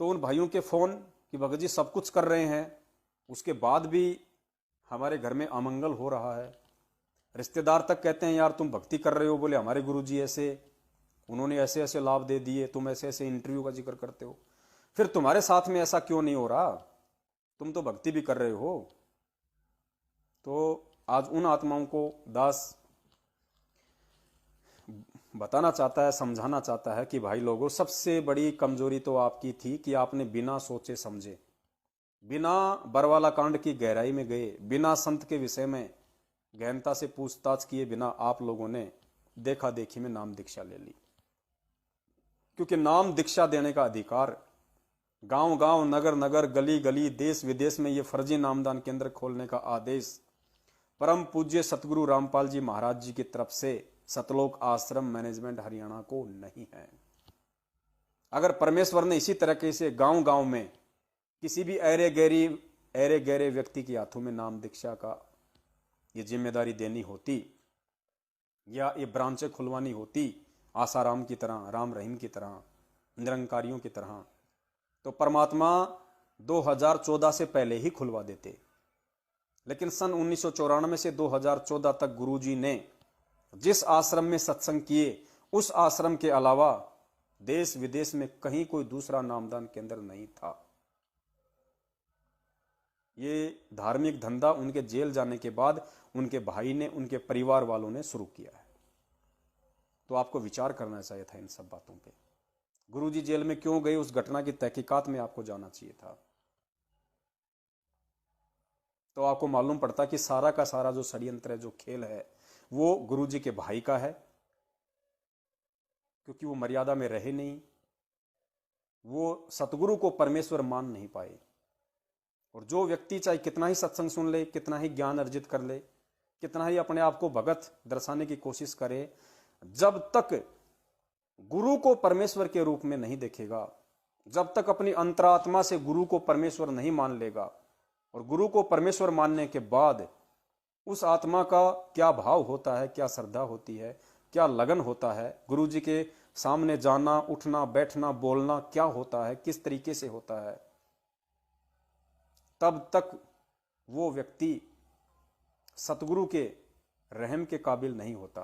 तो उन भाइयों के फ़ोन कि भगत जी सब कुछ कर रहे हैं, उसके बाद भी हमारे घर में अमंगल हो रहा है। रिश्तेदार तक कहते हैं यार तुम भक्ति कर रहे हो, बोले हमारे गुरुजी ऐसे, उन्होंने ऐसे ऐसे लाभ दे दिए, तुम ऐसे ऐसे इंटरव्यू का जिक्र करते हो, फिर तुम्हारे साथ में ऐसा क्यों नहीं हो रहा, तुम तो भक्ति भी कर रहे हो। तो आज उन आत्माओं को दास बताना चाहता है, समझाना चाहता है कि भाई लोगों, सबसे बड़ी कमजोरी तो आपकी थी कि आपने बिना सोचे समझे, बिना बरवाला कांड की गहराई में गए, बिना संत के विषय में गहनता से पूछताछ किए बिना आप लोगों ने देखा देखी में नाम दीक्षा ले ली। क्योंकि नाम दीक्षा देने का अधिकार गांव गांव, नगर नगर, गली गली, देश विदेश में ये फर्जी नामदान केंद्र खोलने का आदेश परम पूज्य सतगुरु रामपाल जी महाराज जी की तरफ से सतलोक आश्रम मैनेजमेंट हरियाणा को नहीं है। अगर परमेश्वर ने इसी तरीके से गांव गांव में किसी भी ऐरे गहरे व्यक्ति के हाथों में नाम दीक्षा का ये जिम्मेदारी देनी होती, या ये ब्रांचें खुलवानी होती आसाराम की तरह, राम रहीम की तरह, निरंकारियों की तरह, तो परमात्मा 2014 से पहले ही खुलवा देते। लेकिन सन 1994 से 2014 तक गुरुजी ने जिस आश्रम में सत्संग किए, उस आश्रम के अलावा देश विदेश में कहीं कोई दूसरा नामदान केंद्र नहीं था। ये धार्मिक धंधा उनके जेल जाने के बाद उनके भाई ने, उनके परिवार वालों ने शुरू किया है। तो आपको विचार करना चाहिए था इन सब बातों पे। गुरुजी जेल में क्यों गए, उस घटना की तहकीकात में आपको जाना चाहिए था। तो आपको मालूम पड़ता कि सारा का सारा जो षड्यंत्र है, जो खेल है, वो गुरुजी के भाई का है, क्योंकि वो मर्यादा में रहे नहीं, वो सतगुरु को परमेश्वर मान नहीं पाए। और जो व्यक्ति चाहे कितना ही सत्संग सुन ले, कितना ही ज्ञान अर्जित कर ले, कितना ही अपने आप को भगत दर्शाने की कोशिश करे, जब तक गुरु को परमेश्वर के रूप में नहीं देखेगा, जब तक अपनी अंतरात्मा से गुरु को परमेश्वर नहीं मान लेगा, और गुरु को परमेश्वर मानने के बाद उस आत्मा का क्या भाव होता है, क्या श्रद्धा होती है, क्या लगन होता है, गुरु जी के सामने जाना, उठना, बैठना, बोलना क्या होता है, किस तरीके से होता है, तब तक वो व्यक्ति सतगुरु के रहम के काबिल नहीं होता।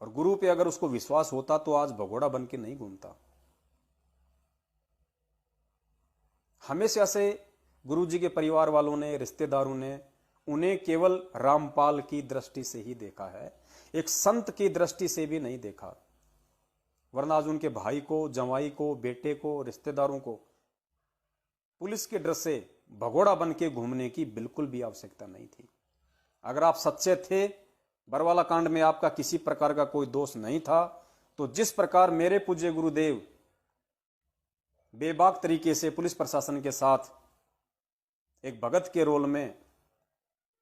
और गुरु पे अगर उसको विश्वास होता तो आज भगोड़ा बन के नहीं घूमता। हमेशा से गुरु जी के परिवार वालों ने, रिश्तेदारों ने उन्हें केवल रामपाल की दृष्टि से ही देखा है, एक संत की दृष्टि से भी नहीं देखा। वरना आज उनके भाई को, जवाई को, बेटे को, रिश्तेदारों को पुलिस के डर से भगोड़ा बन के घूमने की बिल्कुल भी आवश्यकता नहीं थी। अगर आप सच्चे थे, बरवाला कांड में आपका किसी प्रकार का कोई दोष नहीं था, तो जिस प्रकार मेरे पूज्य गुरुदेव बेबाक तरीके से पुलिस प्रशासन के साथ एक भगत के रोल में,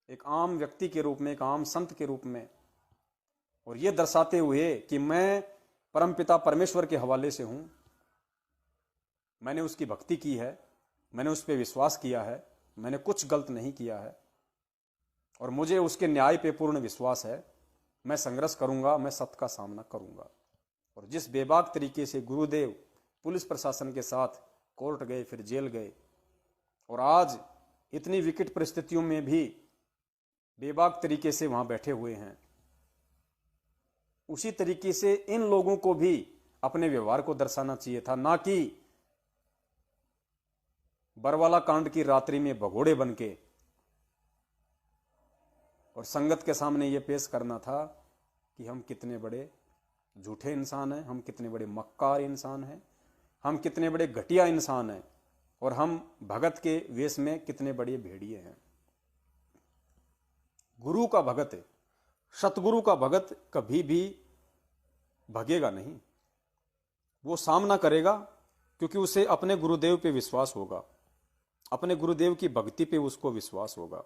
एक आम व्यक्ति के रूप में, एक आम संत के रूप में, और ये दर्शाते हुए कि मैं परमपिता परमेश्वर के हवाले से हूं, मैंने उसकी भक्ति की है, मैंने उस पर विश्वास किया है, मैंने कुछ गलत नहीं किया है, और मुझे उसके न्याय पे पूर्ण विश्वास है, मैं संघर्ष करूंगा, मैं सत्य का सामना करूंगा। और जिस बेबाक तरीके से गुरुदेव पुलिस प्रशासन के साथ कोर्ट गए, फिर जेल गए, और आज इतनी विकट परिस्थितियों में भी बेबाक तरीके से वहां बैठे हुए हैं, उसी तरीके से इन लोगों को भी अपने व्यवहार को दर्शाना चाहिए था, ना कि बरवाला कांड की रात्रि में भगोड़े बन के और संगत के सामने यह पेश करना था कि हम कितने बड़े झूठे इंसान हैं, हम कितने बड़े मक्कार इंसान हैं, हम कितने बड़े घटिया इंसान हैं, और हम भगत के वेश में कितने बड़े भेड़िए हैं। गुरु का भगत है, सतगुरु का भगत कभी भी भगेगा नहीं, वो सामना करेगा, क्योंकि उसे अपने गुरुदेव पे विश्वास होगा, अपने गुरुदेव की भक्ति पे उसको विश्वास होगा।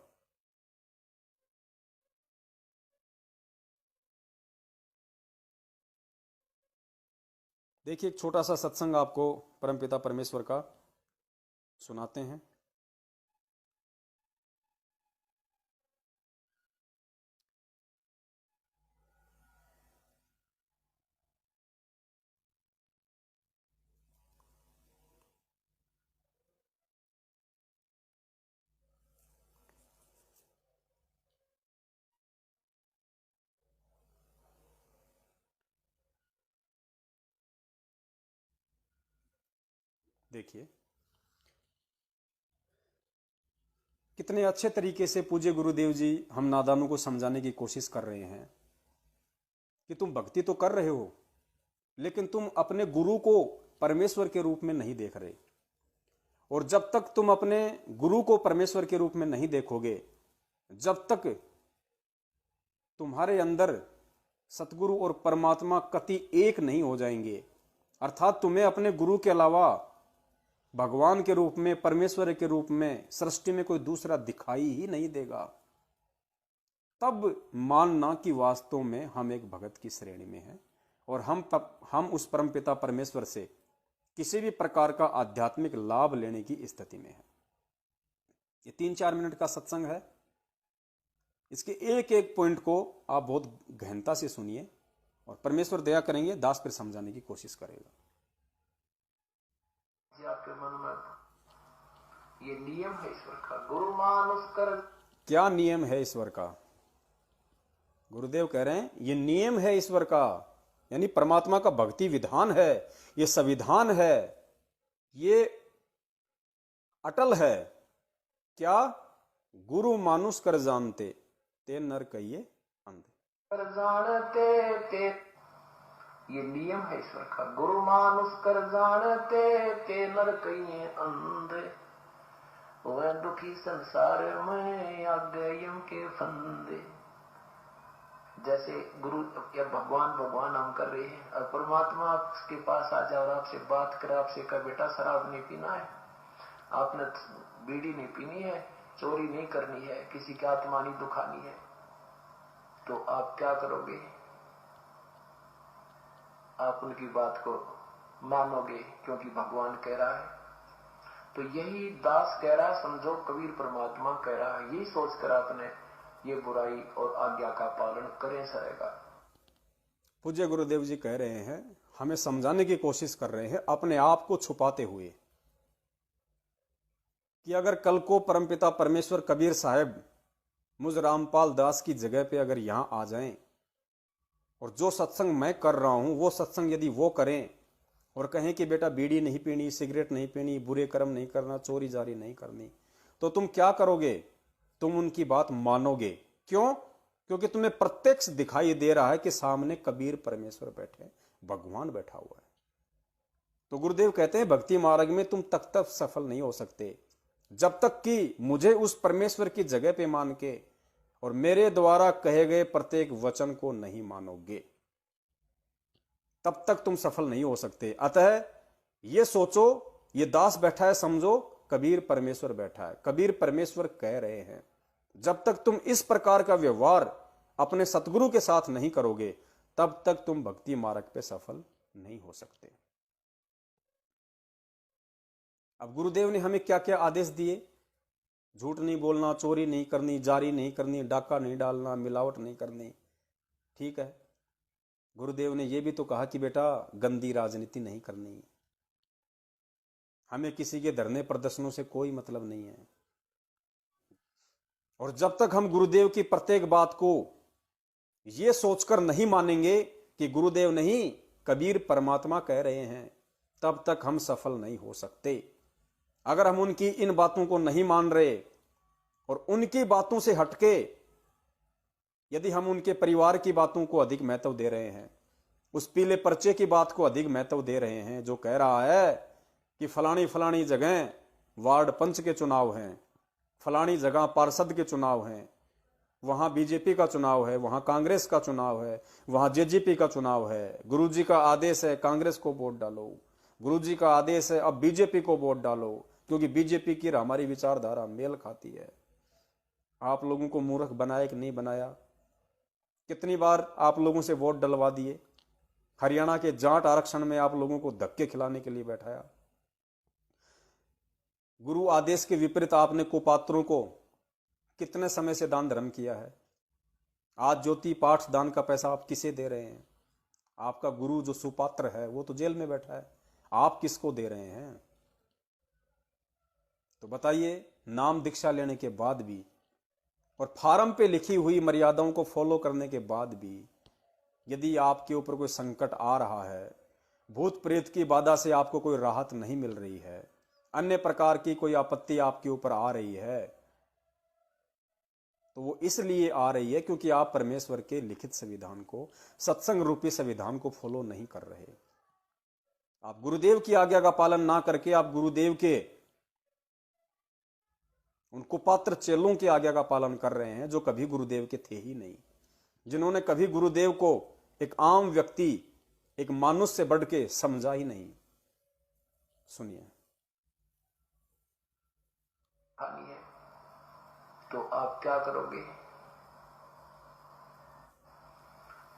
देखिए, एक छोटा सा सत्संग आपको परमपिता परमेश्वर का सुनाते हैं। देखिए कितने अच्छे तरीके से पूज्य गुरुदेव जी हम नादानों को समझाने की कोशिश कर रहे हैं कि तुम भक्ति तो कर रहे हो, लेकिन तुम अपने गुरु को परमेश्वर के रूप में नहीं देख रहे। और जब तक तुम अपने गुरु को परमेश्वर के रूप में नहीं देखोगे, जब तक तुम्हारे अंदर सतगुरु और परमात्मा कति एक नहीं हो जाएंगे, अर्थात तुम्हें अपने गुरु के अलावा भगवान के रूप में, परमेश्वर के रूप में सृष्टि में कोई दूसरा दिखाई ही नहीं देगा, तब मानना कि वास्तव में हम एक भगत की श्रेणी में हैं और हम उस परमपिता परमेश्वर से किसी भी प्रकार का आध्यात्मिक लाभ लेने की स्थिति में है। ये 3-4 मिनट का सत्संग है, इसके एक एक पॉइंट को आप बहुत गहनता से सुनिए और परमेश्वर दया करेंगे, दास फिर समझाने की कोशिश करेगा। आपके मन में ये नियम है ईश्वर का, गुरु मानुष कर। क्या नियम है ईश्वर का? गुरुदेव कह रहे हैं ये नियम है ईश्वर का, यानी परमात्मा का भक्ति विधान है, ये संविधान है, ये अटल है। क्या? गुरु मानुष कर जानते ते नर कहिए अंधे। कर जानते ते, ये नियम है ईश्वर का, गुरु मानुष कर जानते ते नर कहिए अंधे। वह दुखी संसार में आ गए यम के फंदे। जैसे गुरु या भगवान भगवान हम कर रहे हैं और परमात्मा आपके पास आ जाए और आपसे बात करे, आपसे कहे बेटा शराब नहीं पीना है, आपने बीड़ी नहीं पीनी है, चोरी नहीं करनी है, किसी की आत्मा नहीं दुखानी है, तो आप क्या करोगे? आप उनकी बात को मानोगे क्योंकि भगवान कह रहा है। तो यही दास कह रहा है, समझो कबीर परमात्मा कह रहा है, यही सोचकर आपने ये बुराई और आज्ञा का पालन करें सरेगा। पूज्य गुरुदेव जी कह रहे हैं, हमें समझाने की कोशिश कर रहे हैं अपने आप को छुपाते हुए, कि अगर कल को परमपिता परमेश्वर कबीर साहब मुझ रामपाल दास की जगह पे अगर यहां आ जाएं और जो सत्संग मैं कर रहा हूं वो सत्संग यदि वो करें और कहें कि बेटा बीड़ी नहीं पीनी, सिगरेट नहीं पीनी, बुरे कर्म नहीं करना, चोरी जारी नहीं करनी, तो तुम क्या करोगे? तुम उनकी बात मानोगे। क्यों? क्योंकि तुम्हें प्रत्यक्ष दिखाई दे रहा है कि सामने कबीर परमेश्वर बैठे, भगवान बैठा हुआ है। तो गुरुदेव कहते हैं भक्ति मार्ग में तुम तब तक सफल नहीं हो सकते जब तक कि मुझे उस परमेश्वर की जगह पे मान के और मेरे द्वारा कहे गए प्रत्येक वचन को नहीं मानोगे, तब तक तुम सफल नहीं हो सकते। अतः ये सोचो, ये दास बैठा है, समझो कबीर परमेश्वर बैठा है, कबीर परमेश्वर कह रहे हैं। जब तक तुम इस प्रकार का व्यवहार अपने सतगुरु के साथ नहीं करोगे, तब तक तुम भक्ति मार्ग पे सफल नहीं हो सकते। अब गुरुदेव ने हमें क्या क्या आदेश दिए? झूठ नहीं बोलना, चोरी नहीं करनी, जारी नहीं करनी, डाका नहीं डालना, मिलावट नहीं करनी। ठीक है, गुरुदेव ने यह भी तो कहा कि बेटा गंदी राजनीति नहीं करनी, हमें किसी के धरने प्रदर्शनों से कोई मतलब नहीं है। और जब तक हम गुरुदेव की प्रत्येक बात को यह सोचकर नहीं मानेंगे कि गुरुदेव नहीं कबीर परमात्मा कह रहे हैं, तब तक हम सफल नहीं हो सकते। अगर हम उनकी इन बातों को नहीं मान रहे और उनकी बातों से हटके यदि हम उनके परिवार की बातों को अधिक महत्व दे रहे हैं, उस पीले पर्चे की बात को अधिक महत्व दे रहे हैं जो कह रहा है कि फलानी फलानी जगह वार्ड पंच के चुनाव हैं, फलानी जगह पार्षद के चुनाव हैं, वहां बीजेपी का चुनाव है, वहां कांग्रेस का चुनाव है, वहां जेजेपी का चुनाव है, गुरुजी का आदेश है कांग्रेस को वोट डालो, गुरुजी का आदेश है अब बीजेपी को वोट डालो क्योंकि बीजेपी की हमारी विचारधारा मेल खाती है। आप लोगों को मूर्ख बनाया कि नहीं बनाया? कितनी बार आप लोगों से वोट डलवा दिए, हरियाणा के जाट आरक्षण में आप लोगों को धक्के खिलाने के लिए बैठाया। गुरु आदेश के विपरीत आपने कुपात्रों को कितने समय से दान धर्म किया है। आज ज्योति पाठ दान का पैसा आप किसे दे रहे हैं? आपका गुरु जो सुपात्र है वो तो जेल में बैठा है, आप किसको दे रहे हैं? तो बताइए, नाम दीक्षा लेने के बाद भी और फार्म पे लिखी हुई मर्यादाओं को फॉलो करने के बाद भी यदि आपके ऊपर कोई संकट आ रहा है, भूत प्रेत की बाधा से आपको कोई राहत नहीं मिल रही है, अन्य प्रकार की कोई आपत्ति आपके ऊपर आ रही है, तो वो इसलिए आ रही है क्योंकि आप परमेश्वर के लिखित संविधान को, सत्संग रूपी संविधान को फॉलो नहीं कर रहे। आप गुरुदेव की आज्ञा का पालन ना करके आप गुरुदेव के उन कुपात्र चेलों की आज्ञा का पालन कर रहे हैं जो कभी गुरुदेव के थे ही नहीं, जिन्होंने कभी गुरुदेव को एक आम व्यक्ति, एक मानुष से बढ़ के समझा ही नहीं। सुनिए। खानी है तो आप क्या करोगे?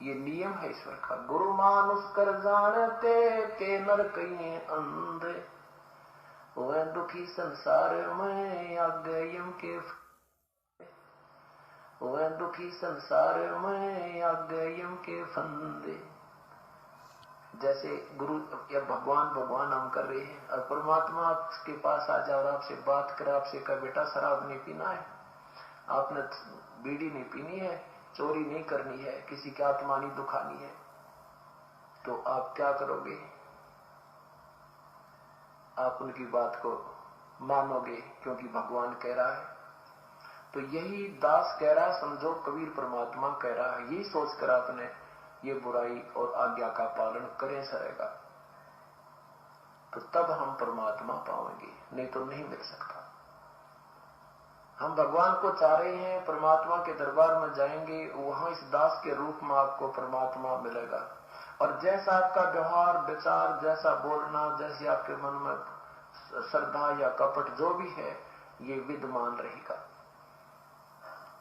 ये नियम है ईश्वर का। गुरु मानुष कर जानते ते नर कहिए अंधे, वह दुखी संसार में आज्ञयम के, वह दुखी संसार में आज्ञयम के फंदे। जैसे गुरु या भगवान भगवान हम कर रहे हैं और परमात्मा आपके पास आ जाए और आपसे बात करे, आपसे कहे बेटा शराब नहीं पीना है, आपने बीड़ी नहीं पीनी है, चोरी नहीं करनी है, किसी की आत्मा नहीं दुखानी है, तो आप क्या करोगे? आप उनकी बात को मानोगे क्योंकि भगवान कह रहा है। तो यही दास कह रहा है, समझो कबीर परमात्मा कह रहा है, यही सोचकर आपने ये बुराई और आज्ञा का पालन करें सरेगा, तो तब हम परमात्मा पाएंगे, नहीं तो नहीं मिल सकता। हम भगवान को चाह रहे हैं, परमात्मा के दरबार में जाएंगे, वहां इस दास के रूप में आपको परमात्मा मिलेगा। और जैसा आपका व्यवहार विचार, जैसा बोलना, जैसे आपके मन में श्रद्धा या कपट जो भी है, ये विद्यमान रहेगा।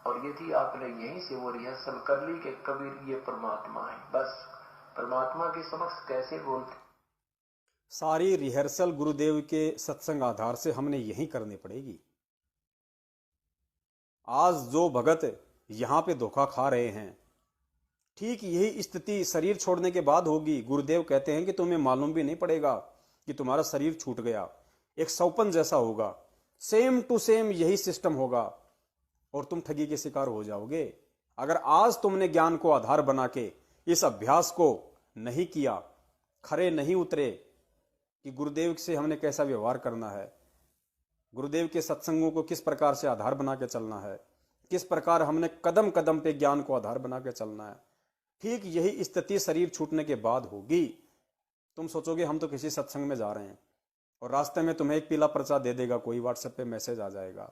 और यदि आपने यहीं से वो रिहर्सल कर ली कि कबीर ये परमात्मा है, बस परमात्मा के समक्ष कैसे बोलते? सारी रिहर्सल गुरुदेव के सत्संग आधार से हमने यही करनी पड़ेगी। आज जो भगत यहां पे धोखा खा रहे हैं, ठीक यही स्थिति शरीर छोड़ने के बाद होगी। गुरुदेव कहते हैं कि तुम्हें मालूम भी नहीं पड़ेगा कि तुम्हारा शरीर छूट गया, एक सौपन जैसा होगा, सेम टू सेम यही सिस्टम होगा और तुम ठगी के शिकार हो जाओगे। अगर आज तुमने ज्ञान को आधार बना के इस अभ्यास को नहीं किया, खरे नहीं उतरे कि गुरुदेव से हमने कैसा व्यवहार करना है, गुरुदेव के सत्संगों को किस प्रकार से आधार बना के चलना है, किस प्रकार हमने कदम कदम पे ज्ञान को आधार बना के चलना है, ठीक यही स्थिति शरीर छूटने के बाद होगी। तुम सोचोगे हम तो किसी सत्संग में जा रहे हैं और रास्ते में तुम्हें एक पीला पर्चा दे देगा कोई, व्हाट्सएप पे मैसेज आ जाएगा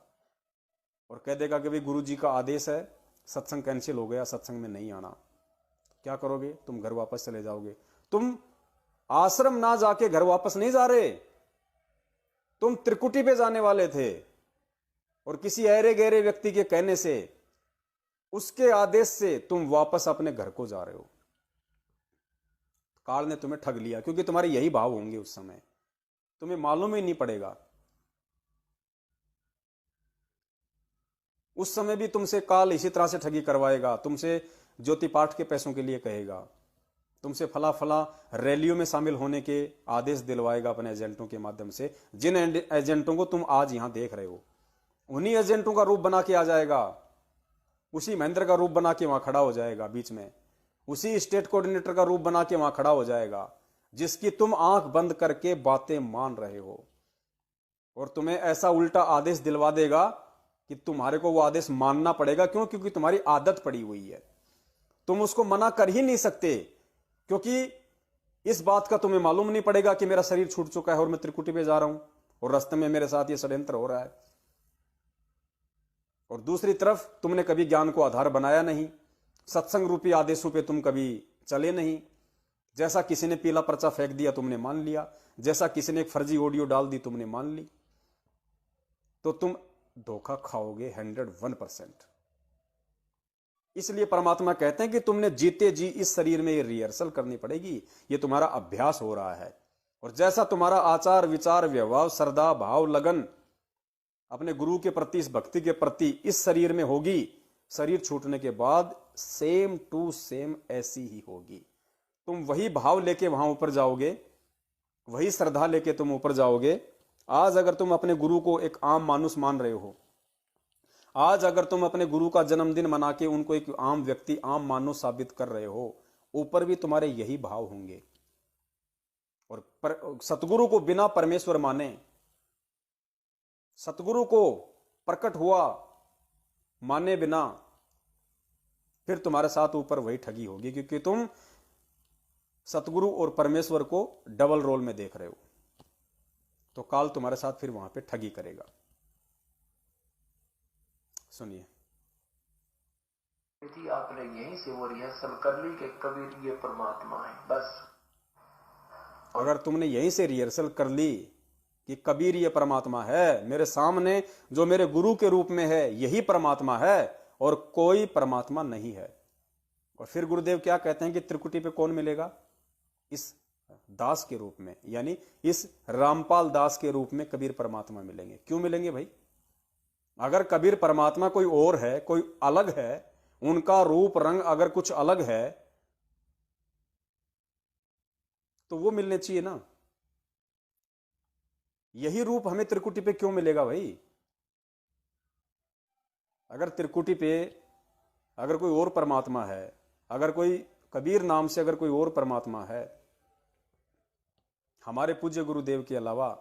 और कह देगा कि भाई गुरु जी का आदेश है, सत्संग कैंसिल हो गया, सत्संग में नहीं आना। क्या करोगे? तुम घर वापस चले जाओगे। तुम आश्रम ना जाके घर वापस नहीं जा रहे, तुम त्रिकुटी पे जाने वाले थे और किसी ऐरे गहरे व्यक्ति के कहने से, उसके आदेश से तुम वापस अपने घर को जा रहे हो। काल ने तुम्हें ठग लिया क्योंकि तुम्हारे यही भाव होंगे उस समय, तुम्हें मालूम ही नहीं पड़ेगा। उस समय भी तुमसे काल इसी तरह से ठगी करवाएगा, तुमसे ज्योति पाठ के पैसों के लिए कहेगा, तुमसे फला फला रैलियों में शामिल होने के आदेश दिलवाएगा अपने एजेंटों के माध्यम से। जिन एजेंटों को तुम आज यहां देख रहे हो, उन्हीं एजेंटों का रूप बना के आ जाएगा, उसी महेंद्र का रूप बना के वहां खड़ा हो जाएगा बीच में, उसी स्टेट कोऑर्डिनेटर का रूप बना के वहां खड़ा हो जाएगा, जिसकी तुम आंख बंद करके बातें मान रहे हो। और तुम्हें ऐसा उल्टा आदेश दिलवा देगा कि तुम्हारे को वो आदेश मानना पड़ेगा। क्यों? क्योंकि तुम्हारी आदत पड़ी हुई है, तुम उसको मना कर ही नहीं सकते, क्योंकि इस बात का तुम्हें मालूम नहीं पड़ेगा कि मेरा शरीर छूट चुका है और मैं त्रिकुटी पे जा रहा हूं और रास्ते में मेरे साथ ये षड्यंत्र हो रहा है। और दूसरी तरफ तुमने कभी ज्ञान को आधार बनाया नहीं, सत्संग रूपी आदेशों पे तुम कभी चले नहीं। जैसा किसी ने पीला पर्चा फेंक दिया तुमने मान लिया, जैसा किसी ने एक फर्जी ऑडियो डाल दी तुमने मान ली, तो तुम धोखा खाओगे 101%। इसलिए परमात्मा कहते हैं कि तुमने जीते जी इस शरीर में ये रिहर्सल करनी पड़ेगी, ये तुम्हारा अभ्यास हो रहा है। और जैसा तुम्हारा आचार विचार व्यवहार श्रद्धा भाव लगन अपने गुरु के प्रति, इस भक्ति के प्रति इस शरीर में होगी, शरीर छूटने के बाद सेम टू सेम ऐसी ही होगी। तुम वही भाव लेके वहां ऊपर जाओगे, वही श्रद्धा लेके तुम ऊपर जाओगे। आज अगर तुम अपने गुरु को एक आम मानुष मान रहे हो, आज अगर तुम अपने गुरु का जन्मदिन मना के उनको एक आम व्यक्ति, आम मानुष साबित कर रहे हो, ऊपर भी तुम्हारे यही भाव होंगे। और सतगुरु को बिना परमेश्वर माने, सतगुरु को प्रकट हुआ माने बिना, फिर तुम्हारे साथ ऊपर वही ठगी होगी, क्योंकि तुम सतगुरु और परमेश्वर को डबल रोल में देख रहे हो। तो काल तुम्हारे साथ फिर वहां पे ठगी करेगा। सुनिए। आपने यहीं से वो रिहर्सल कर ली कि कबीर ये परमात्मा है, बस। अगर तुमने यहीं से रिहर्सल कर ली कि कबीर ये परमात्मा है, मेरे सामने जो मेरे गुरु के रूप में है यही परमात्मा है और कोई परमात्मा नहीं है, और फिर गुरुदेव क्या कहते हैं कि त्रिकुटी पे कौन मिलेगा? इस दास के रूप में, यानी इस रामपाल दास के रूप में कबीर परमात्मा मिलेंगे। क्यों मिलेंगे भाई? अगर कबीर परमात्मा कोई और है, कोई अलग है, उनका रूप रंग अगर कुछ अलग है तो वो मिलने चाहिए ना। यही रूप हमें त्रिकुटी पे क्यों मिलेगा भाई? अगर त्रिकुटी पे अगर कोई और परमात्मा है, अगर कोई कबीर नाम से अगर कोई और परमात्मा है, हमारे पूज्य गुरुदेव के अलावा,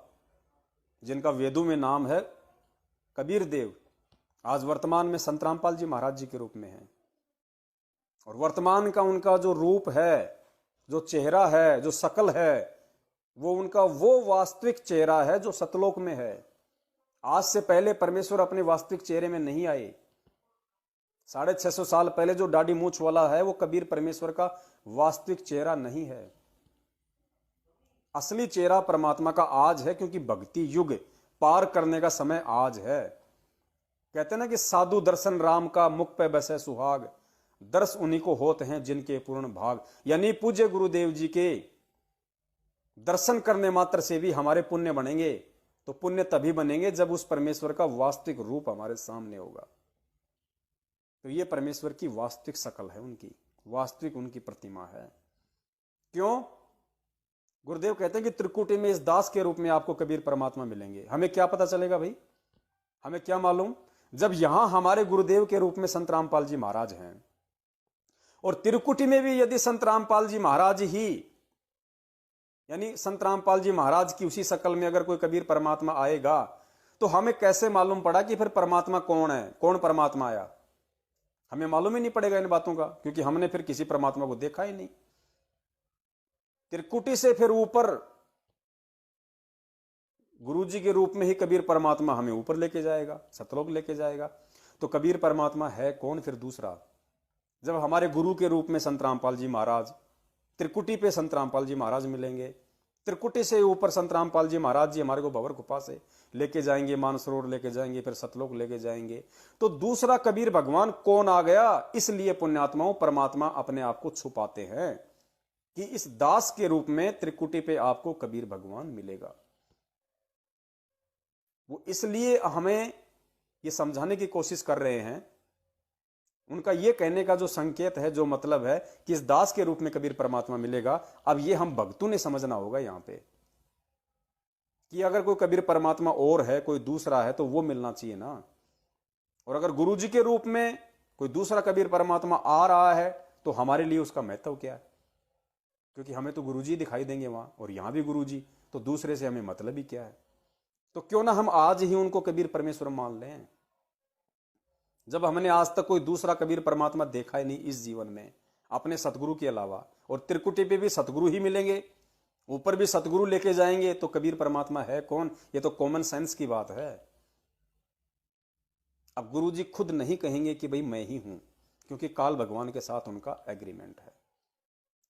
जिनका वेदों में नाम है कबीर देव, आज वर्तमान में संत रामपाल जी महाराज जी के रूप में है, और वर्तमान का उनका जो रूप है, जो चेहरा है, जो शकल है, वो उनका वो वास्तविक चेहरा है जो सतलोक में है। आज से पहले परमेश्वर अपने वास्तविक चेहरे में नहीं आए। 650 साल पहले जो दाढ़ी मूछ वाला है वो कबीर परमेश्वर का वास्तविक चेहरा नहीं है। असली चेहरा परमात्मा का आज है, क्योंकि भक्ति युग पार करने का समय आज है। कहते हैं ना कि साधु दर्शन राम का, मुख पे बसे सुहाग, दर्श उन्हीं को होते हैं जिनके पूर्ण भाग। यानी पूज्य गुरुदेव जी के दर्शन करने मात्र से भी हमारे पुण्य बनेंगे। तो पुण्य तभी बनेंगे जब उस परमेश्वर का वास्तविक रूप हमारे सामने होगा। तो ये परमेश्वर की वास्तविक शकल है, उनकी वास्तविक उनकी प्रतिमा है। क्यों? गुरुदेव कहते हैं कि त्रिकुटी में इस दास के रूप में आपको कबीर परमात्मा मिलेंगे। हमें क्या पता चलेगा भाई? हमें क्या मालूम? जब यहां हमारे गुरुदेव के रूप में संत रामपाल जी महाराज हैं, और त्रिकुटी में भी यदि संत रामपाल जी महाराज ही, यानी संत रामपाल जी महाराज की उसी शकल में अगर कोई कबीर परमात्मा आएगा, तो हमें कैसे मालूम पड़ा कि फिर परमात्मा कौन है, कौन परमात्मा आया? हमें मालूम ही नहीं पड़ेगा इन बातों का, क्योंकि हमने फिर किसी परमात्मा को देखा ही नहीं। त्रिकुटी से फिर ऊपर गुरुजी के रूप में ही कबीर परमात्मा हमें ऊपर लेके जाएगा, सतलोक लेके जाएगा। तो कबीर परमात्मा है कौन फिर दूसरा? जब हमारे गुरु के रूप में संत रामपाल जी महाराज, त्रिकुटी पे संत रामपाल जी महाराज मिलेंगे, त्रिकुटी से ऊपर संत रामपाल जी महाराज जी हमारे को भंवर गुफा से लेके जाएंगे, मानसरोवर लेके जाएंगे, फिर सतलोक लेके जाएंगे। तो दूसरा कबीर भगवान कौन आ गया? इसलिए पुण्यात्माओं परमात्मा अपने आप को छुपाते हैं कि इस दास के रूप में त्रिकुटी पे आपको कबीर भगवान मिलेगा। वो इसलिए हमें ये समझाने की कोशिश कर रहे हैं। उनका ये कहने का जो संकेत है, जो मतलब है कि इस दास के रूप में कबीर परमात्मा मिलेगा, अब ये हम भक्तों ने समझना होगा यहां पे कि अगर कोई कबीर परमात्मा और है, कोई दूसरा है, तो वो मिलना चाहिए ना। और अगर गुरुजी के रूप में कोई दूसरा कबीर परमात्मा आ रहा है तो हमारे लिए उसका महत्व क्या है? क्योंकि हमें तो गुरुजी दिखाई देंगे वहां, और यहां भी गुरुजी, तो दूसरे से हमें मतलब ही क्या है? तो क्यों ना हम आज ही उनको कबीर परमेश्वर मान लें, जब हमने आज तक कोई दूसरा कबीर परमात्मा देखा ही नहीं इस जीवन में अपने सतगुरु के अलावा। और त्रिकुटी पे भी सतगुरु ही मिलेंगे, ऊपर भी सतगुरु लेके जाएंगे, तो कबीर परमात्मा है कौन? ये तो कॉमन सेंस की बात है। अब गुरु जी खुद नहीं कहेंगे कि भाई मैं ही हूं, क्योंकि काल भगवान के साथ उनका एग्रीमेंट है,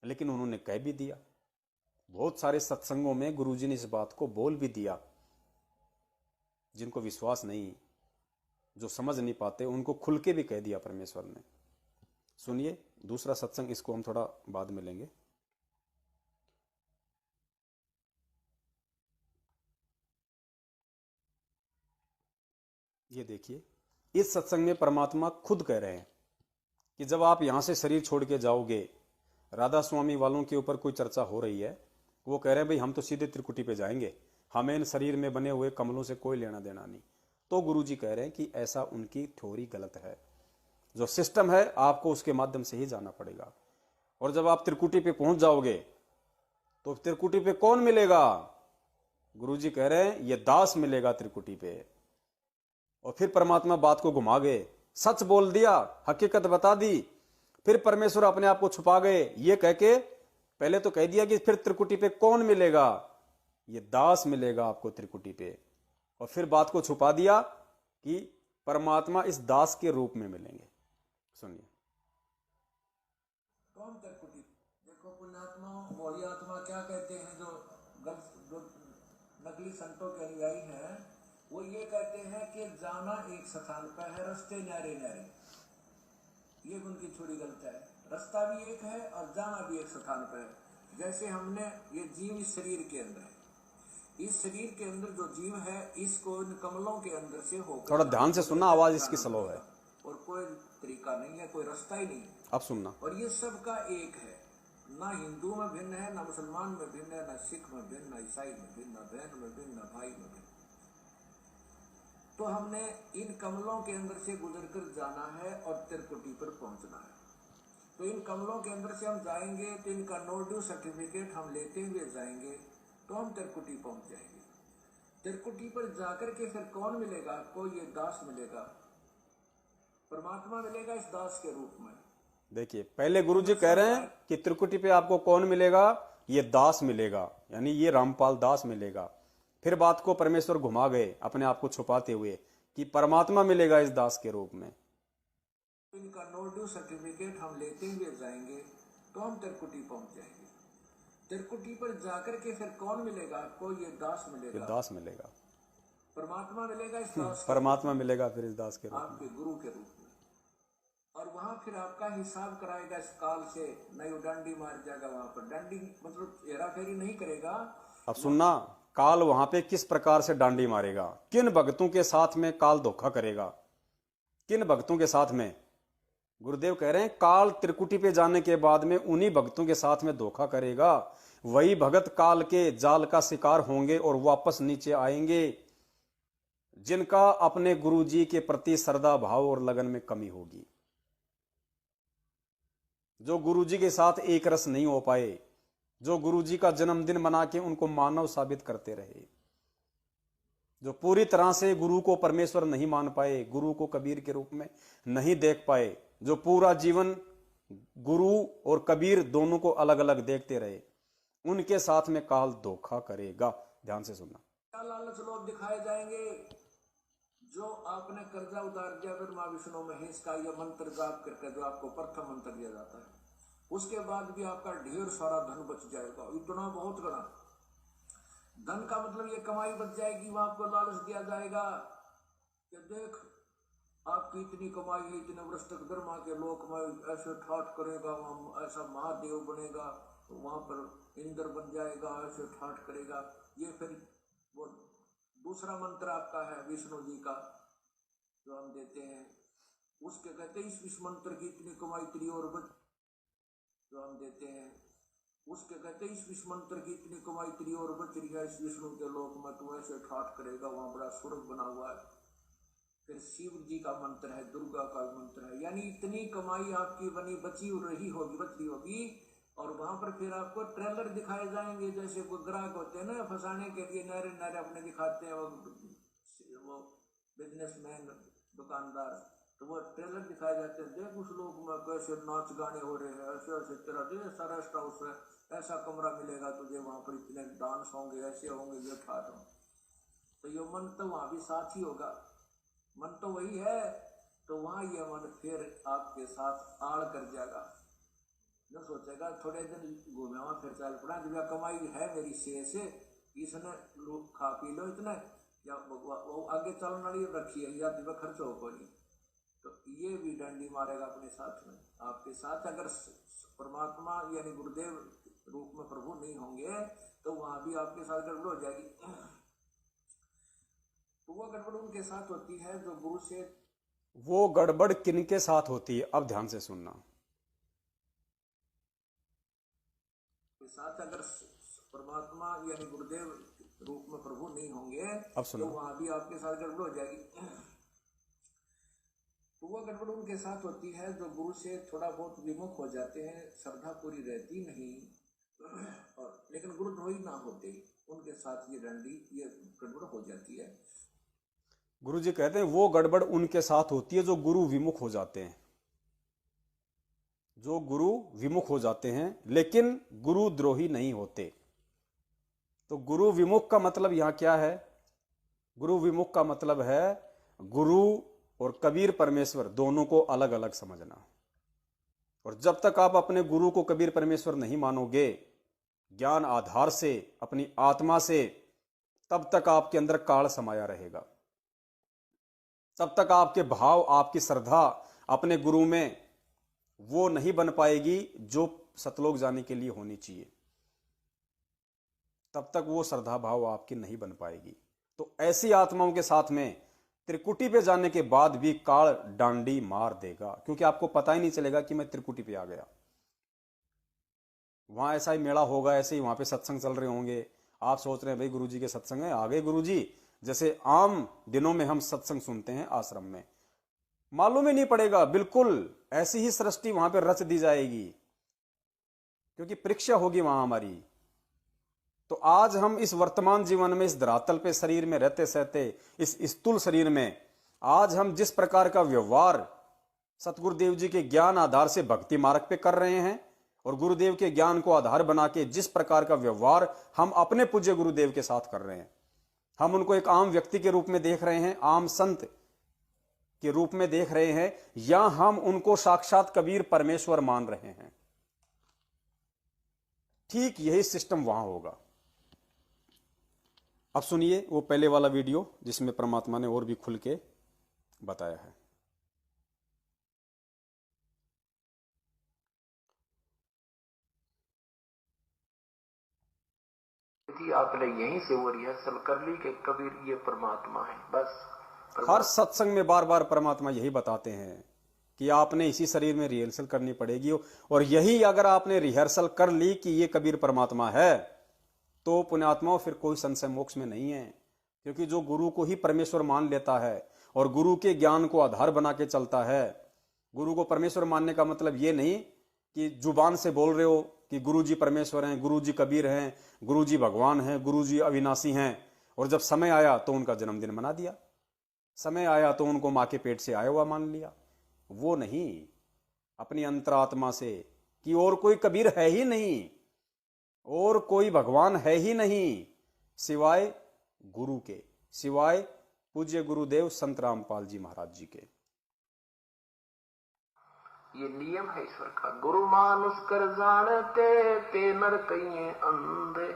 लेकिन उन्होंने कह भी दिया। बहुत सारे सत्संगों में गुरुजी ने इस बात को बोल भी दिया। जिनको विश्वास नहीं, जो समझ नहीं पाते, उनको खुल के भी कह दिया परमेश्वर ने। सुनिए दूसरा सत्संग, इसको हम थोड़ा बाद में लेंगे। ये देखिए, इस सत्संग में परमात्मा खुद कह रहे हैं कि जब आप यहां से शरीर छोड़ के जाओगे, राधा स्वामी वालों के ऊपर कोई चर्चा हो रही है, वो कह रहे हैं भाई हम तो सीधे त्रिकुटी पे जाएंगे, हमें इन शरीर में बने हुए कमलों से कोई लेना देना नहीं। तो गुरुजी कह रहे हैं कि ऐसा उनकी थ्योरी गलत है। जो सिस्टम है आपको उसके माध्यम से ही जाना पड़ेगा। और जब आप त्रिकुटी पे पहुंच जाओगे तो त्रिकुटी पे कौन मिलेगा? गुरुजी कह रहे हैं ये दास मिलेगा त्रिकुटी पे। और फिर परमात्मा बात को घुमा गए, सच बोल दिया, हकीकत बता दी। फिर परमेश्वर अपने आप को छुपा गए, ये कह के पहले तो कह दिया कि फिर त्रिकुटी पे कौन मिलेगा? ये दास मिलेगा आपको त्रिकुटी पे। और फिर बात को छुपा दिया कि परमात्मा इस दास के रूप में मिलेंगे। सुनिए। कौन त्रिकुटी? देखो पुण्यात्मा, वही आत्मा क्या कहते हैं जो नकली संतों के अनुयायी हैं, वो ये कहते हैं कि जाना एक स्थान पर है, रास्ते न्यारे न्यारे। ये उनकी छोटी गलत है। रास्ता भी एक है और जाना भी एक स्थान पर है। जैसे हमने ये जीव इस शरीर के अंदर है, इस शरीर के अंदर जो जीव है, इसको इन कमलों के अंदर से होकर, थोड़ा ध्यान से सुनना, आवाज इसकी स्लो है और कोई तरीका नहीं है, कोई रास्ता ही नहीं है। अब सुनना। और ये सबका एक है, ना हिंदू में भिन्न है, ना मुसलमान में भिन्न है, ना सिख में भिन्न, ना ईसाई में भिन्न, ना बहन में भिन्न, ना भाई में भिन्न। तो हमने इन कमलों के अंदर से गुजरकर जाना है और त्रिकुटी पर पहुंचना है। तो इन कमलों के अंदर से हम जाएंगे तो इनका नो ड्यू सर्टिफिकेट हम लेते हुए जाएंगे तो हम त्रिकुटी पहुंच जाएंगे। त्रिकुटी पर जाकर के फिर कौन मिलेगा आपको? ये दास मिलेगा, परमात्मा मिलेगा इस दास के रूप में। देखिए, पहले गुरुजी कह रहे हैं कि त्रिकुटी पे आपको कौन मिलेगा? ये दास मिलेगा, यानी ये रामपाल दास मिलेगा। फिर बात को परमेश्वर घुमा गए अपने आप को छुपाते हुए कि परमात्मा मिलेगा इस दास के रूप में। इनका नो ड्यू सर्टिफिकेट हम लेते हुए जाएंगे तो हम त्रिकुटी पहुंच जाएंगे। त्रिकुटी पर जाकर के फिर कौन मिलेगा आपको? ये दास मिलेगा, ये दास मिलेगा, परमात्मा मिलेगा इस दास परमात्मा मिलेगा फिर इस दास के रूप में, आपके गुरु के रूप में। और वहां फिर आपका हिसाब कराएगा इस काल से, नहीं वो डंडी मार जाएगा वहां पर। डंडी मतलब हेरा फेरी नहीं करेगा। अब सुनना, काल वहां पे किस प्रकार से डांडी मारेगा, किन भक्तों के साथ में काल धोखा करेगा, किन भक्तों के साथ में? गुरुदेव कह रहे हैं काल त्रिकुटी पे जाने के बाद में उन्हीं भक्तों के साथ में धोखा करेगा। वही भगत काल के जाल का शिकार होंगे और वापस नीचे आएंगे, जिनका अपने गुरुजी के प्रति श्रद्धा भाव और लगन में कमी होगी, जो गुरुजी के साथ एक रस नहीं हो पाए, जो गुरुजी का जन्मदिन मना के उनको मानव साबित करते रहे, जो पूरी तरह से गुरु को परमेश्वर नहीं मान पाए, गुरु को कबीर के रूप में नहीं देख पाए, जो पूरा जीवन गुरु और कबीर दोनों को अलग अलग देखते रहे, उनके साथ में काल धोखा करेगा। ध्यान से सुनना। क्या लालच लोग दिखाए जाएंगे? जो आपने कर्जा उतार दिया ब्रह्मा विष्णु महेश का यह मंत्र जाप करके, जो आपको प्रथम मंत्र दिया जाता है, उसके बाद भी आपका ढेर सारा धन बच जाएगा, इतना बहुत गणा धन का मतलब ये कमाई बच जाएगी। वहां आपको लालच दिया जाएगा कि देख आपकी इतनी कमाई है, इतने वर्ष तक ब्रह्मा के लोक में ऐसे ठाठ करेगा, वहां ऐसा महादेव बनेगा, तो वहां पर इंद्र बन जाएगा, ऐसे ठाठ करेगा। ये फिर वो दूसरा मंत्र आपका है विष्णु जी का जो हम देते हैं, उसके कहते हैं इस मंत्र की इतनी कमाई इतनी और बच, जो हम देते हैं उसके कहते हैं इस मंत्र की इतनी कमाई इतनी और बच रही है इस विष्णु के लोक में, तू ऐसे ठाठ करेगा, वहां बड़ा स्वर्ग बना हुआ है। फिर शिव जी का मंत्र है, दुर्गा का मंत्र है, यानी इतनी कमाई आपकी बनी बची रही होगी। और वहां पर फिर आपको ट्रेलर दिखाए जाएंगे, जैसे कोई ग्राहक होते हैं ना फंसाने के लिए, नारे नारे अपने दिखाते हैं वो बिजनेसमैन दुकानदार, तो वो ट्रेलर दिखाए जाते हैं, देख उस लोग में कैसे नाच गाने हो रहे हैं, ऐसे ऐसे तेरा दे सारा रेस्ट हाउस है, ऐसा कमरा मिलेगा तुझे, वहां पर इतने डांस होंगे, ऐसे होंगे, ये ठाठ होंगे। तो ये मन तो वहां भी साथ ही होगा, मन तो वही है, तो वहां ये मन फिर आपके साथ आड़ कर जाएगा। जो सोचेगा थोड़े दिन घूमे वहां फिर चल पड़ा, जब कमाई है मेरी शेष है, इसने लोग खा पी लो इतने, या वो आगे चलने वाली रखी है या दिव्य खर्च हो को नहीं, तो ये भी डंडी मारेगा अपने साथ में। आपके साथ अगर परमात्मा यानी गुरुदेव रूप में प्रभु नहीं होंगे तो वहां भी आपके साथ गड़बड़ हो जाएगी। तो वो गड़बड़ उनके साथ होती है जो गुरु से। वो गड़बड़ किनके साथ होती है? अब ध्यान से सुनना। साथ अगर परमात्मा यानी गुरुदेव रूप में प्रभु नहीं होंगे अब तो वहां भी आपके साथ गड़बड़ हो जाएगी। तो वो गड़बड़ उनके साथ होती है जो गुरु से थोड़ा बहुत विमुख हो जाते हैं, श्रद्धा पूरी रहती नहीं, और लेकिन गुरुद्रोही ना होते उनके साथ ये डंडी ये गड़बड़ हो जाती है। गुरु जी कहते हैं वो गड़बड़ उनके साथ होती है जो गुरु विमुख हो जाते हैं, जो गुरु विमुख हो जाते हैं, लेकिन गुरु द्रोही नहीं होते। तो गुरु विमुख का मतलब यहां क्या है? गुरु विमुख का मतलब है गुरु और कबीर परमेश्वर दोनों को अलग अलग समझना। और जब तक आप अपने गुरु को कबीर परमेश्वर नहीं मानोगे ज्ञान आधार से, अपनी आत्मा से, तब तक आपके अंदर काल समाया रहेगा। तब तक आपके भाव, आपकी श्रद्धा अपने गुरु में वो नहीं बन पाएगी जो सतलोक जाने के लिए होनी चाहिए। तब तक वो श्रद्धा भाव आपकी नहीं बन पाएगी। तो ऐसी आत्माओं के साथ में त्रिकुटी पे जाने के बाद भी काल डांडी मार देगा, क्योंकि आपको पता ही नहीं चलेगा कि मैं त्रिकुटी पे आ गया। वहां ऐसा ही मेला होगा, ऐसे ही वहां पे सत्संग चल रहे होंगे, आप सोच रहे हैं भाई गुरुजी के सत्संग है, आ गए गुरुजी, जैसे आम दिनों में हम सत्संग सुनते हैं आश्रम में, मालूम ही नहीं पड़ेगा। बिल्कुल ऐसी ही सृष्टि वहां पर रच दी जाएगी, क्योंकि परीक्षा होगी वहां हमारी। तो आज हम इस वर्तमान जीवन में, इस धरातल पे शरीर में रहते सहते, इस स्थूल शरीर में, आज हम जिस प्रकार का व्यवहार सतगुरुदेव जी के ज्ञान आधार से भक्ति मार्ग पे कर रहे हैं, और गुरुदेव के ज्ञान को आधार बना के जिस प्रकार का व्यवहार हम अपने पूज्य गुरुदेव के साथ कर रहे हैं, हम उनको एक आम व्यक्ति के रूप में देख रहे हैं, आम संत के रूप में देख रहे हैं, या हम उनको साक्षात कबीर परमेश्वर मान रहे हैं। ठीक यही सिस्टम वहां होगा। अब सुनिए वो पहले वाला वीडियो जिसमें परमात्मा ने और भी खुल के बताया है। थी आपने यहीं से वो रिहर्सल कर ली कि कबीर ये परमात्मा है। बस हर सत्संग में बार बार परमात्मा यही बताते हैं कि आपने इसी शरीर में रिहर्सल करनी पड़ेगी, और यही अगर आपने रिहर्सल कर ली कि ये कबीर परमात्मा है, तो पुण्यात्माओं फिर कोई संशय मोक्ष में नहीं है। क्योंकि जो गुरु को ही परमेश्वर मान लेता है और गुरु के ज्ञान को आधार बना के चलता है, गुरु को परमेश्वर मानने का मतलब ये नहीं कि जुबान से बोल रहे हो कि गुरु जी परमेश्वर हैं, गुरु जी कबीर हैं, गुरु जी भगवान हैं, गुरु जी अविनाशी हैं, और जब समय आया तो उनका जन्मदिन मना दिया, समय आया तो उनको माँ के पेट से आया हुआ मान लिया। वो नहीं, अपनी अंतरात्मा से कि और कोई कबीर है ही नहीं, और कोई भगवान है ही नहीं सिवाय गुरु के, सिवाय पूज्य गुरुदेव संत रामपाल जी महाराज जी के। ये नियम है ईश्वर का। गुरु मानुष कर जानते ते नर कहिए अंधे,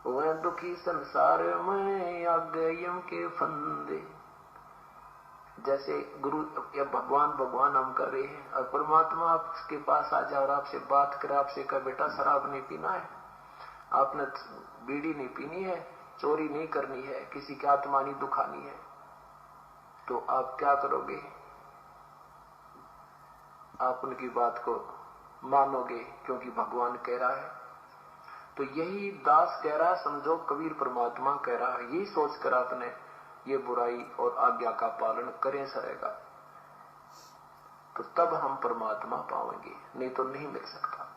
वह दुखी संसार में आगे यम के फंदे। जैसे गुरु या भगवान भगवान हम कर रहे हैं, और परमात्मा आपके पास आ जाए और आपसे बात करे, आपसे कहे बेटा शराब नहीं पीना है, आपने बीड़ी नहीं पीनी है, चोरी नहीं करनी है, किसी की आत्मा नहीं दुखानी है, तो आप क्या करोगे? आप उनकी बात को मानोगे क्योंकि भगवान कह रहा है। तो यही दास कह रहा है, समझो कबीर परमात्मा कह रहा है, यही सोचकर आपने ये बुराई और आज्ञा का पालन करें सरेगा, तो तब हम परमात्मा पाएंगे, नहीं तो नहीं मिल सकता।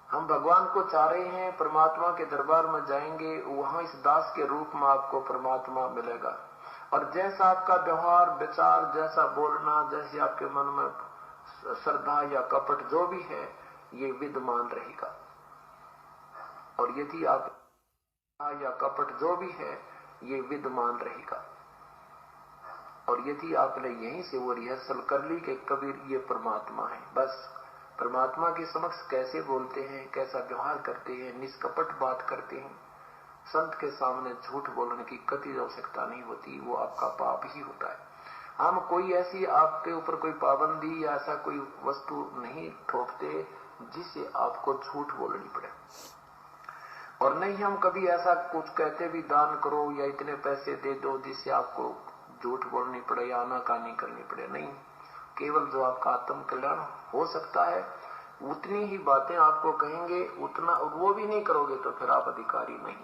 हम भगवान को चाह रहे हैं, परमात्मा के दरबार में जाएंगे, वहां इस दास के रूप में आपको परमात्मा मिलेगा। और जैसा आपका व्यवहार विचार, जैसा बोलना, जैसे आपके मन में श्रद्धा या कपट जो भी है, ये विद्यमान रहेगा। और यदि आप या कपट जो भी है, ये विद्यमान रहेगा। और यदि आपने यहीं से वो रिहर्सल कर ली कि कबीर ये परमात्मा है, बस परमात्मा के समक्ष कैसे बोलते हैं, कैसा व्यवहार करते हैं, निष्कपट बात करते हैं, संत के सामने झूठ बोलने की कति आवश्यकता नहीं होती, वो आपका पाप ही होता है। हम कोई ऐसी आपके ऊपर कोई पाबंदी या ऐसा कोई वस्तु नहीं थोपते जिससे आपको झूठ बोलनी पड़े, और नहीं हम कभी ऐसा कुछ कहते भी दान करो या इतने पैसे दे दो जिससे आपको झूठ बोलनी पड़े या आनाकानी करनी पड़े। नहीं, केवल जो आपका आत्म कल्याण हो सकता है उतनी ही बातें आपको कहेंगे, उतना, और वो भी नहीं करोगे तो फिर आप अधिकारी नहीं।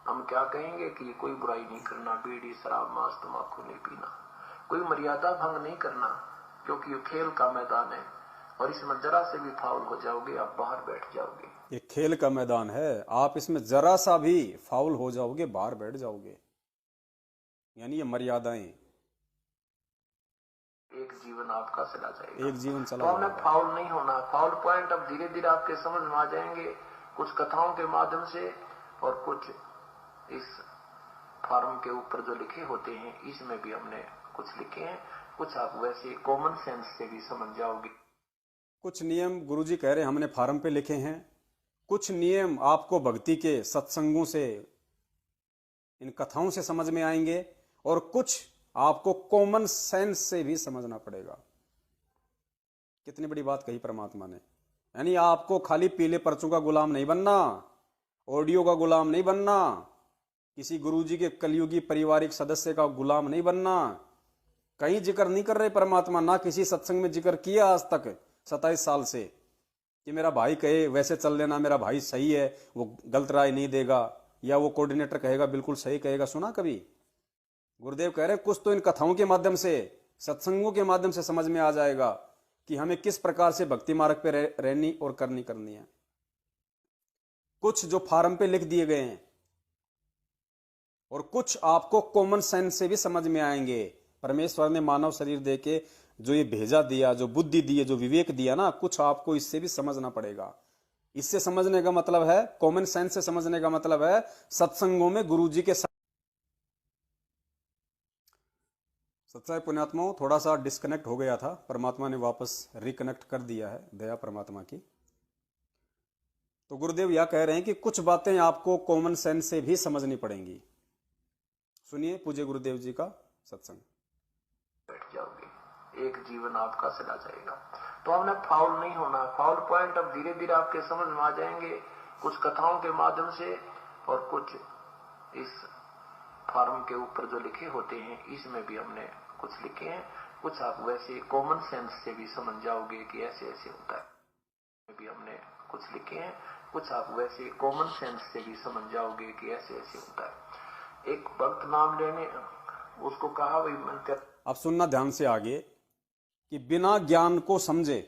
हम क्या कहेंगे कि कोई बुराई नहीं करना, बीड़ी शराब मांस तंबाकू नहीं पीना, कोई मर्यादा भंग नहीं करना, क्योंकि ये खेल का मैदान है। और इसमें जरा से भी फाउल हो जाओगे आप बाहर बैठ जाओगे। ये खेल का मैदान है, आप इसमें जरा सा भी फाउल हो जाओगे बाहर बैठ जाओगे, यानी ये मर्यादाएं। एक जीवन आपका चला जाएगा, एक जीवन चला तो हमें जाएगा। फाउल नहीं होना। फाउल पॉइंट अब धीरे धीरे आपके समझ में आ जाएंगे, कुछ कथाओं के माध्यम से और कुछ इस फॉर्म के ऊपर जो लिखे होते हैं इसमें भी हमने कुछ लिखे हैं, कुछ आप वैसे कॉमन सेंस से भी समझ जाओगे। कुछ नियम गुरुजी कह रहे हैं हमने फार्म पे लिखे हैं, कुछ नियम आपको भक्ति के सत्संगों से, इन कथाओं से समझ में आएंगे, और कुछ आपको कॉमन सेंस से भी समझना पड़ेगा। कितनी बड़ी बात कही परमात्मा ने। यानी आपको खाली पीले पर्चों का गुलाम नहीं बनना, ऑडियो का गुलाम नहीं बनना, किसी गुरुजी के कलयुगी पारिवारिक सदस्य का गुलाम नहीं बनना। कहीं जिक्र नहीं कर रहे परमात्मा, ना किसी सत्संग में जिक्र किया आज तक 27 साल से कि मेरा भाई कहे वैसे चल लेना, मेरा भाई सही है, वो गलत राय नहीं देगा, या वो कोऑर्डिनेटर कहेगा बिल्कुल सही कहेगा। सुना कभी? गुरुदेव कह रहे कुछ तो इन कथाओं के माध्यम से, सत्संगों के माध्यम से समझ में आ जाएगा कि हमें किस प्रकार से भक्ति मार्ग पे रहनी और करनी है। कुछ जो फार्म पे लिख दिए गए हैं और कुछ आपको कॉमन सेंस से भी समझ में आएंगे। परमेश्वर ने मानव शरीर दे के जो ये भेजा दिया, जो बुद्धि दी है, जो विवेक दिया ना, कुछ आपको इससे भी समझना पड़ेगा। इससे समझने का मतलब है, कॉमन सेंस से समझने का मतलब है सत्संगों में गुरुजी के साथ। सच्चाई पुण्यात्माओं, थोड़ा सा डिस्कनेक्ट हो गया था, परमात्मा ने वापस रिकनेक्ट कर दिया है, दया परमात्मा की। तो गुरुदेव यह कह रहे हैं कि कुछ बातें आपको कॉमन सेंस से भी समझनी पड़ेंगी। सुनिए पूज्य गुरुदेव जी का सत्संग। बैठ जाओगे, एक जीवन आपका चला जाएगा, तो हमें फाउल नहीं होना। फाउल पॉइंट अब धीरे धीरे आपके समझ में आ जाएंगे, कुछ कथाओं के माध्यम से और कुछ इस फॉर्म के ऊपर जो लिखे होते हैं इसमें भी हमने कुछ लिखे हैं, कुछ आप वैसे कॉमन सेंस से भी समझ जाओगे कि ऐसे ऐसे होता है। भी हमने कुछ लिखे हैं, कुछ आप वैसे कॉमन सेंस से भी समझ जाओगे कि ऐसे ऐसे होता है। एक भक्त नाम लेने, उसको कहा भाई मैं। अब सुनना ध्यान से आगे कि बिना ज्ञान को समझे,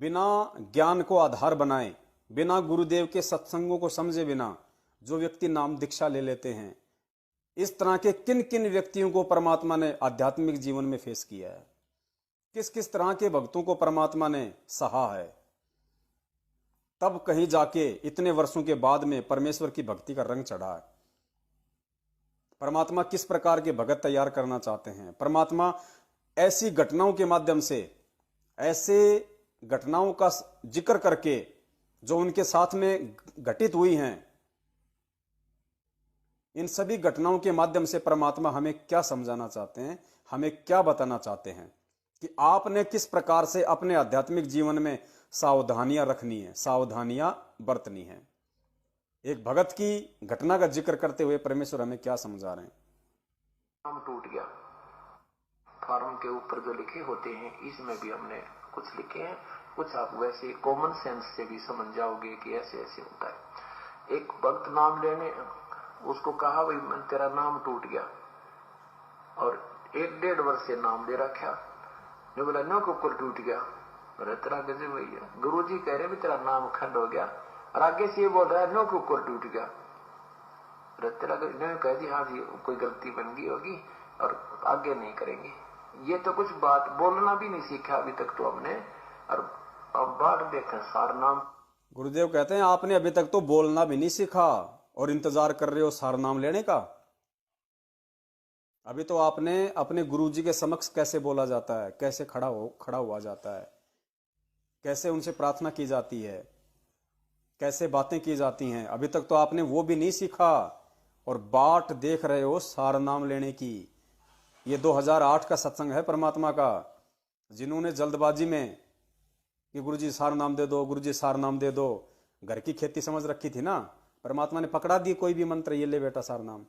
बिना ज्ञान को आधार बनाए, बिना गुरुदेव के सत्संगों को समझे बिना जो व्यक्ति नाम दीक्षा ले लेते हैं, इस तरह के किन किन व्यक्तियों को परमात्मा ने आध्यात्मिक जीवन में फेस किया है, किस किस तरह के भक्तों को परमात्मा ने सहा है, तब कहीं जाके इतने वर्षों के बाद में परमेश्वर की भक्ति का रंग चढ़ा है। परमात्मा किस प्रकार के भगत तैयार करना चाहते हैं। परमात्मा ऐसी घटनाओं के माध्यम से, ऐसे घटनाओं का जिक्र करके जो उनके साथ में घटित हुई हैं, इन सभी घटनाओं के माध्यम से परमात्मा हमें क्या समझाना चाहते हैं, हमें क्या बताना चाहते हैं कि आपने किस प्रकार से अपने आध्यात्मिक जीवन में सावधानियां रखनी है, सावधानियां बरतनी है। एक भगत की घटना का जिक्र करते हुए परमेश्वर हमें क्या समझा रहे हैं। नाम टूट गया, फॉर्म के ऊपर जो लिखे होते हैं इसमें भी हमने कुछ लिखे हैं, कुछ आप वैसे कॉमन सेंस से भी समझ जाओगे कि ऐसे ऐसे होता है। एक भक्त नाम लेने, उसको कहा भाई मैं तेरा नाम टूट गया, और 1-1.5 वर्ष से नाम दे रखा। जो बोला नो कुकर टूट गया, अरे तेरा गजब भैया, गुरु जी कह रहे भी तेरा नाम खंड हो गया, और आगे से ये बोल रहा है नो कुकर टूट गया। अरे तेरा कह दी हाँ जी कोई गलती बन गई होगी और आगे नहीं करेंगे। ये तो कुछ बात बोलना भी नहीं सीखा अभी तक तो हमने, और अब बात देखें सार नाम। गुरुदेव कहते हैं आपने अभी तक तो बोलना भी नहीं सीखा और इंतजार कर रहे हो सार नाम लेने का। अभी तो आपने अपने गुरुजी के समक्ष कैसे बोला जाता है, कैसे खड़ा हुआ जाता है, कैसे उनसे प्रार्थना की जाती है, कैसे बातें की जाती हैं, अभी तक तो आपने वो भी नहीं सीखा और बाट देख रहे हो सार नाम लेने की। ये 2008 का सत्संग है परमात्मा का। जिन्होंने जल्दबाजी में कि गुरुजी सार नाम दे दो, गुरुजी सार नाम दे दो, घर की खेती समझ रखी थी ना, परमात्मा ने पकड़ा दी कोई भी मंत्र, ये ले बेटा सार नाम,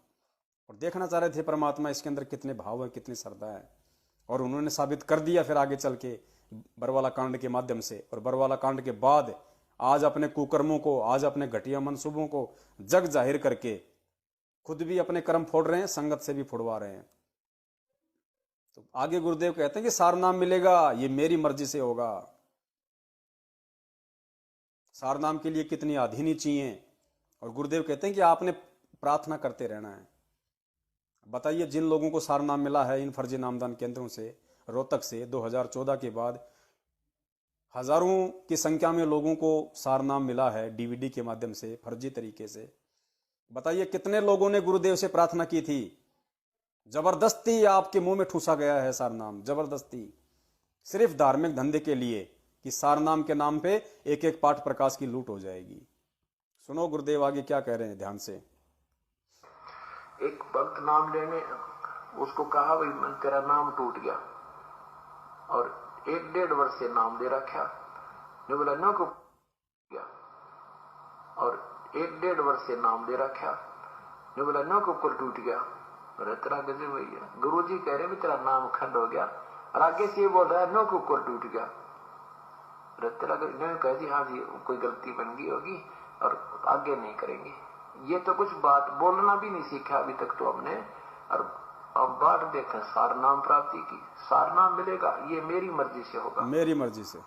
और देखना चाह रहे थे परमात्मा इसके अंदर कितने भाव है, कितनी श्रद्धा है, और उन्होंने साबित कर दिया फिर आगे चल के बरवाला कांड के माध्यम से। और बरवाला कांड के बाद आज अपने कुकर्मों को, आज अपने घटिया मनसूबों को जग जाहिर करके खुद भी अपने कर्म फोड़ रहे हैं, संगत से भी फोड़वा रहे हैं। तो आगे गुरुदेव कहते हैं कि सार नाम मिलेगा, ये मेरी मर्जी से होगा, सार नाम के लिए कितनी आधीनी चाहिए। और गुरुदेव कहते हैं कि आपने प्रार्थना करते रहना है। बताइए, जिन लोगों को सार नाम मिला है इन फर्जी नामदान केंद्रों से, रोहतक से 2014 के बाद हजारों की संख्या में लोगों को सार नाम मिला है डीवीडी के माध्यम से, फर्जी तरीके से। बताइए कितने लोगों ने गुरुदेव से प्रार्थना की थी। जबरदस्ती आपके मुंह में ठूसा गया है सार नाम, जबरदस्ती, सिर्फ धार्मिक धंधे के लिए कि सार नाम के नाम पे एक एक पाठ प्रकाश की लूट हो जाएगी। सुनो गुरुदेव आगे क्या कह रहे हैं, ध्यान से। एक भक्त नाम लेने उसको कहा भाई मैं तेरा नाम टूट गया, और 1-1.5 वर्ष से नाम दे रखा। जो बोला न को गया, और 1-1.5 वर्ष से नाम दे रखा। जो बोला न को टूट गया। अरे तेरा गजब भैया, गुरु जी कह रहे भी तेरा नाम खंड हो गया, और आगे से ये बोल रहा है नो कुकर टूट गया। अरे तेरा कह दी हाँ जी कोई गलती बन गई होगी और आगे नहीं करेंगे। ये तो कुछ बात बोलना भी नहीं सीखा अभी तक तो हमने। और अब बात देखें सार नाम प्राप्ति की, सार नाम मिलेगा ये मेरी मर्जी से होगा, मेरी मर्जी से।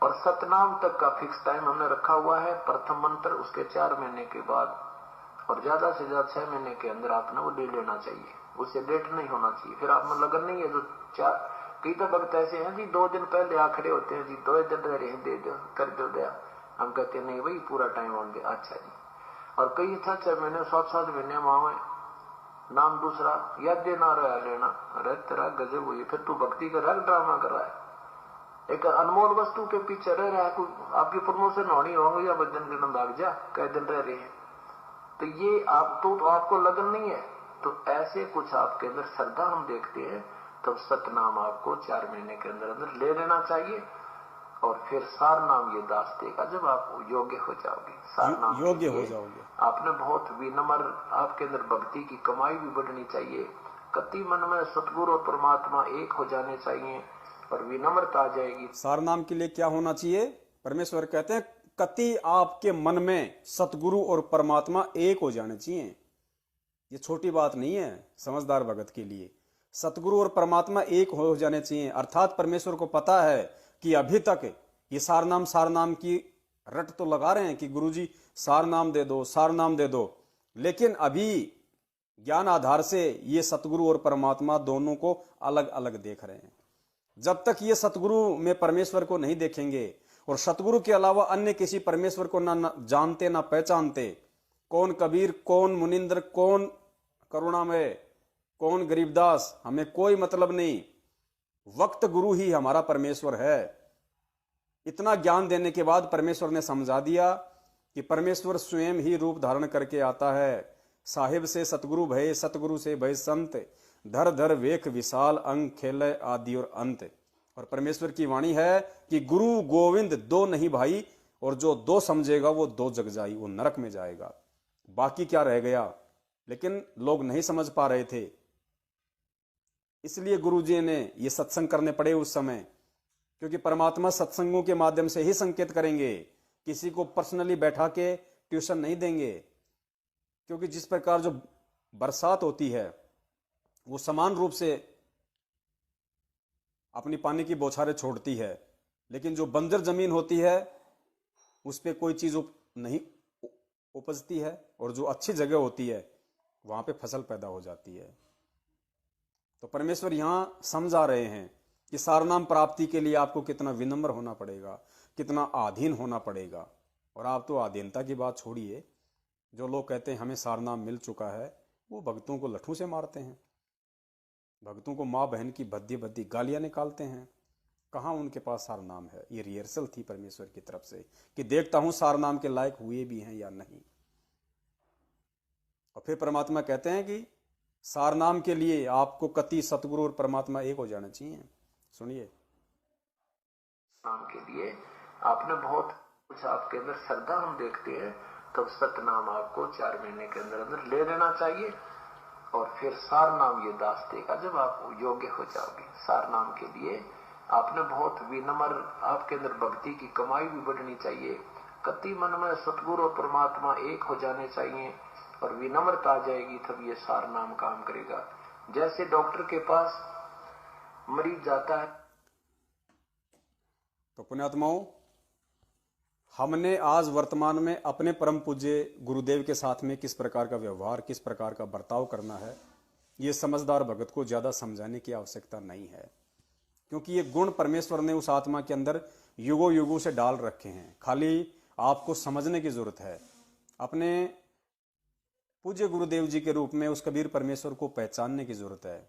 और सतनाम तक का फिक्स टाइम हमने रखा हुआ है। प्रथम मंत्र उसके 4 महीने के बाद, और ज्यादा से ज्यादा 6 महीने के अंदर आपने वो ले लेना चाहिए, उससे लेट नहीं होना चाहिए। फिर आप में लगन नहीं है। जो 4 कई तो भक्त ऐसे हैं जी 2 दिन पहले आ खड़े होते हैं जी, 2 दिन रह रहे हैं, दे दो कर दो दया। हम कहते नहीं भाई पूरा टाइम होंगे, अच्छा जी। और कई 6 महीने 7 महीने मावे नाम दूसरा याद देना रहा लेना। अरे तेरा गजब हुई, फिर तू भक्ति का रंग ड्रामा कर रहा है। एक अनमोल वस्तु के पीछे रह रहा है, कोई आपकी प्रमोशन होनी होंगी या बदन के भाग जा, कई दिन रह रहे हैं। तो ये आप तो आपको लगन नहीं है। तो ऐसे कुछ आपके अंदर श्रद्धा हम देखते हैं, तो सतनाम आपको 4 महीने के अंदर अंदर ले लेना चाहिए। और फिर सार नाम ये दास देगा जब आप योग्य हो जाओगे, सार नाम योग्य हो जाओगे। आपने बहुत विनम्र, आपके अंदर भक्ति की कमाई भी बढ़नी चाहिए। कति मन में सतगुरु और परमात्मा एक हो जाने चाहिए और विनम्रता आ जाएगी। सार नाम के लिए क्या होना चाहिए? परमेश्वर कहते हैं कति आपके मन में सतगुरु और परमात्मा एक हो जाने चाहिए। ये छोटी बात नहीं है समझदार भगत के लिए। सतगुरु और परमात्मा एक हो जाने चाहिए, अर्थात परमेश्वर को पता है कि अभी तक ये सार नाम की रट तो लगा रहे हैं कि गुरुजी सार नाम दे दो, सार नाम दे दो, लेकिन अभी ज्ञान आधार से ये सतगुरु और परमात्मा दोनों को अलग अलग देख रहे हैं। जब तक ये सतगुरु में परमेश्वर को नहीं देखेंगे और सतगुरु के अलावा अन्य किसी परमेश्वर को ना जानते ना पहचानते, कौन कबीर, कौन मुनिंद्र, कौन करुणामय, कौन गरीबदास, हमें कोई मतलब नहीं। वक्त गुरु ही हमारा परमेश्वर है। इतना ज्ञान देने के बाद परमेश्वर ने समझा दिया कि परमेश्वर स्वयं ही रूप धारण करके आता है। साहिब से सतगुरु भय, सतगुरु से भय संत, धर धर वेख विशाल अंग खेले आदि और अंत। और परमेश्वर की वाणी है कि गुरु गोविंद दो नहीं भाई, और जो दो समझेगा वो दो जग जाई, वो नरक में जाएगा। बाकी क्या रह गया? लेकिन लोग नहीं समझ पा रहे थे, इसलिए गुरुजी ने ये सत्संग करने पड़े उस समय, क्योंकि परमात्मा सत्संगों के माध्यम से ही संकेत करेंगे, किसी को पर्सनली बैठा के ट्यूशन नहीं देंगे। क्योंकि जिस प्रकार जो बरसात होती है वो समान रूप से अपनी पानी की बौछारें छोड़ती है, लेकिन जो बंजर जमीन होती है उस पर कोई चीज नहीं उपजती है, और जो अच्छी जगह होती है वहां पे फसल पैदा हो जाती है। तो परमेश्वर यहां समझा रहे हैं कि सारनाम प्राप्ति के लिए आपको कितना विनम्र होना पड़ेगा, कितना अधीन होना पड़ेगा। और आप तो अधीनता की बात छोड़िए, जो लोग कहते हैं हमें सारनाम मिल चुका है, वो भक्तों को लठों से मारते हैं, भक्तों को माँ बहन की भद्दी भद्दी गालियां निकालते हैं। कहाँ उनके पास सारनाम है? ये रिहर्सल थी परमेश्वर की तरफ से कि देखता हूं सारनाम के लायक हुए भी हैं या नहीं। और फिर परमात्मा कहते हैं कि सारनाम के लिए आपको कति सतगुरु और परमात्मा एक हो जाना चाहिए। सुनिए, नाम के लिए आपने बहुत कुछ आपके अंदर श्रद्धा हम देखते हैं, तो सतनाम आपको 4 महीने के अंदर अंदर ले लेना चाहिए। और फिर सार नाम ये दास देगा जब आप योग्य हो जाओगे। सार नाम के लिए आपने बहुत विनम्र, आपके अंदर भक्ति की कमाई भी बढ़नी चाहिए। कति मन में सतगुरु और परमात्मा एक हो जाने चाहिए और विनम्रता आ जाएगी, तब ये सार नाम काम करेगा। जैसे डॉक्टर के पास मरीज जाता है, तो पुण्यात्माओं, हमने आज वर्तमान में अपने परम पूज्य गुरुदेव के साथ में किस प्रकार का व्यवहार, किस प्रकार का बर्ताव करना है, ये समझदार भगत को ज़्यादा समझाने की आवश्यकता नहीं है, क्योंकि ये गुण परमेश्वर ने उस आत्मा के अंदर युगों युगों से डाल रखे हैं। खाली आपको समझने की जरूरत है। अपने पूज्य गुरुदेव जी के रूप में उस कबीर परमेश्वर को पहचानने की जरूरत है।